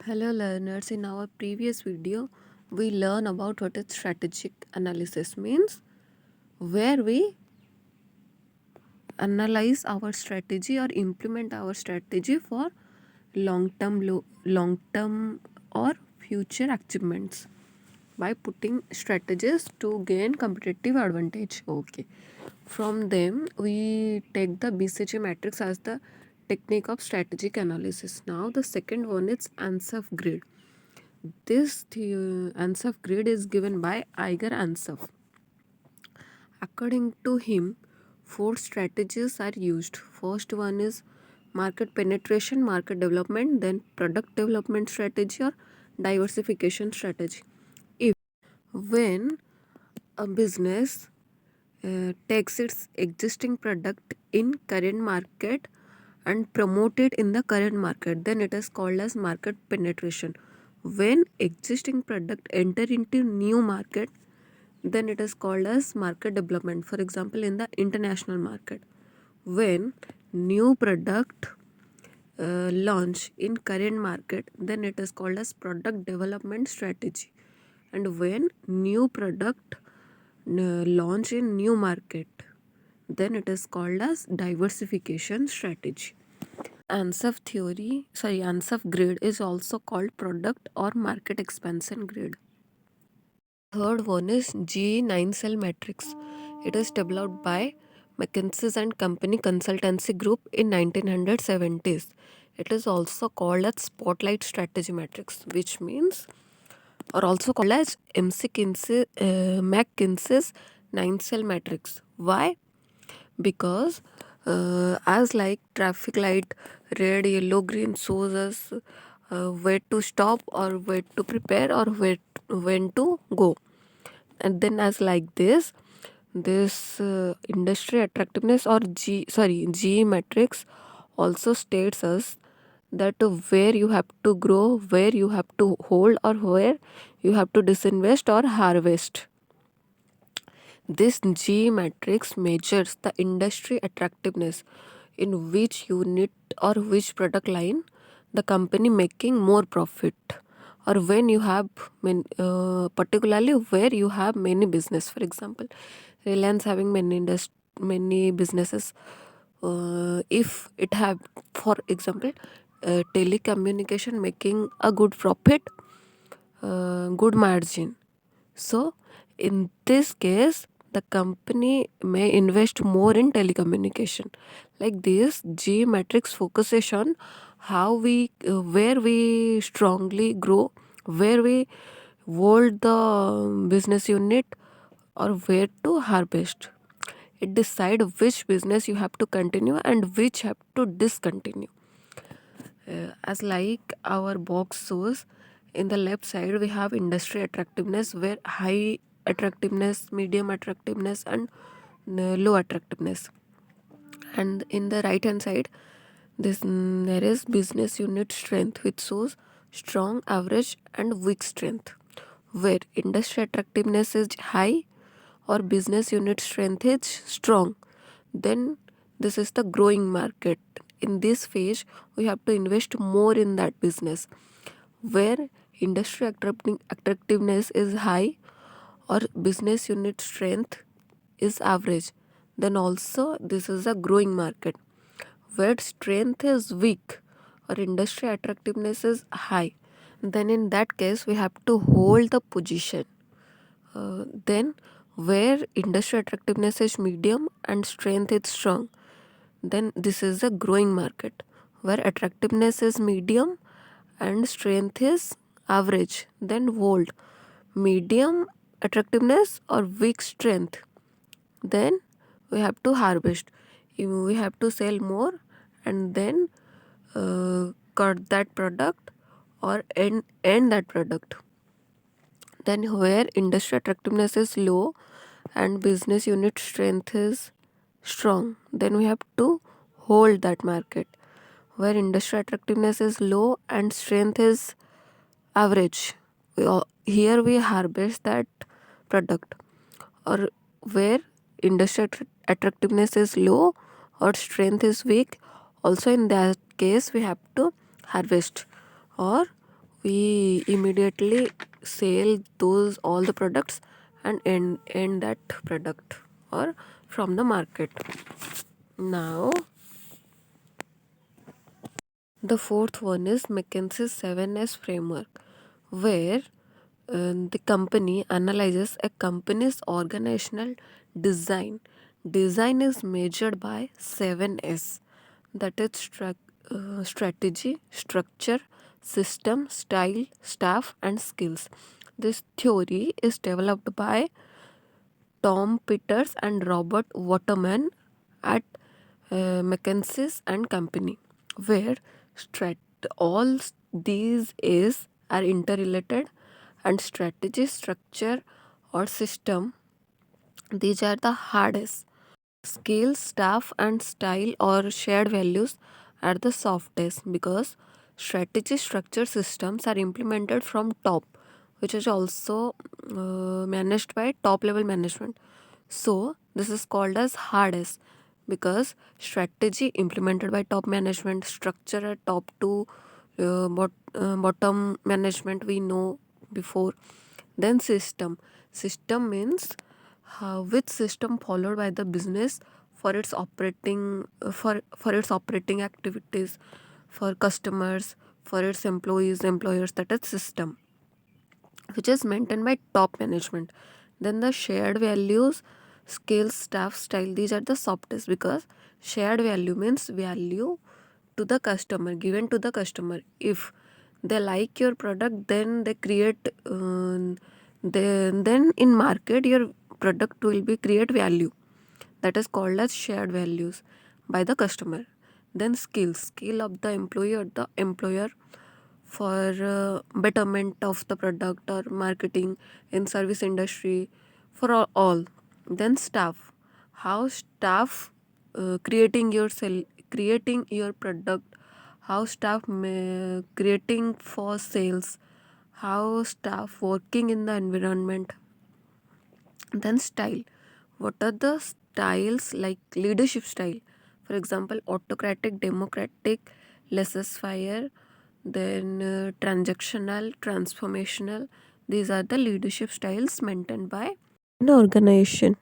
Hello learners, in our previous video we learn about what is strategic analysis means, where we analyze our strategy or implement our strategy for long term or future achievements by putting strategies to gain competitive advantage. Okay. From them we take the BCG matrix as the technique of strategic analysis. Now the second one is ANSEF grid. This ANSEF grid is given by Iger ANSEF. According to him, four strategies are used. First one is market penetration, market development, then product development strategy or diversification strategy. If when a business takes its existing product in current market and promote it in the current market, then it is called as market penetration. When existing product enter into new market, then it is called as market development. For example, in the international market, when new product launch in current market, then it is called as product development strategy. And when new product launch in new market, then it is called as diversification strategy. ANSEF grid is also called product or market expansion grid. Third one is G9 cell matrix. It is developed by McKinsey and Company Consultancy Group in 1970s. It is also called as Spotlight Strategy Matrix, which means, or also called as McKinsey's 9 cell matrix. Why? Because as like traffic light, red, yellow, green shows us where to stop or where to prepare or when to go. And then as like this industry attractiveness or G matrix also states us that where you have to grow, where you have to hold, or where you have to disinvest or harvest. This G matrix measures the industry attractiveness in which unit or which product line the company making more profit, or when you have particularly where you have many business. For example, Reliance having many businesses. If it have, for example, telecommunication making a good profit, good margin, so in this case the company may invest more in telecommunication. Like this G matrix focuses on how we where we strongly grow, where we hold the business unit, or where to harvest. It decide which business you have to continue and which have to discontinue. As like our box shows, in the left side we have industry attractiveness, where high attractiveness, medium attractiveness, and low attractiveness. And in the right hand side, there is business unit strength, which shows strong, average, and weak strength, where industry attractiveness is high or business unit strength is strong, then this is the growing market. In this phase we have to invest more in that business. Where industry attractiveness is high or business unit strength is average, then also this is a growing market. Where strength is weak or industry attractiveness is high, then in that case we have to hold the position. Then where industry attractiveness is medium and strength is strong, then this is a growing market. Where attractiveness is medium and strength is average, then hold. Medium attractiveness or weak strength, then we have to harvest. We have to sell more and then cut that product or end that product. Then where industry attractiveness is low and business unit strength is strong, then we have to hold that market. Where industry attractiveness is low and strength is average, here we harvest that product. Or where industry attractiveness is low or strength is weak, also in that case we have to harvest. Or we immediately sell those all the products and end that product or from the market. Now the fourth one is McKinsey's 7S framework, where the company analyzes a company's organizational design. Design is measured by 7S, that is strategy, structure, system, style, staff, and skills. This theory is developed by Tom Peters and Robert Waterman at McKinsey and Company, where strat- all these is are interrelated, and strategy, structure, or system, these are the hardest. Skill, staff, and style or shared values are the softest, because strategy, structure, systems are implemented from top, which is also managed by top level management. So this is called as hardest, because strategy implemented by top management, structure at top to bottom management we know before. Then system means which system followed by the business for its operating for its operating activities, for customers, for its employers, that is system which is maintained by top management. Then the shared values, skills, staff, style, these are the softest, because shared value means value to the customer, given to the customer. If they like your product, then they create then in market your product will be create value, that is called as shared values by the customer. Then skill of the employee or the employer for betterment of the product or marketing in service industry, for all. Then staff, how staff creating your product, how staff creating for sales, how staff working in the environment. Then style, what are the styles, like leadership style, for example autocratic, democratic, laissez-faire, then transactional, transformational. These are the leadership styles maintained by an organization.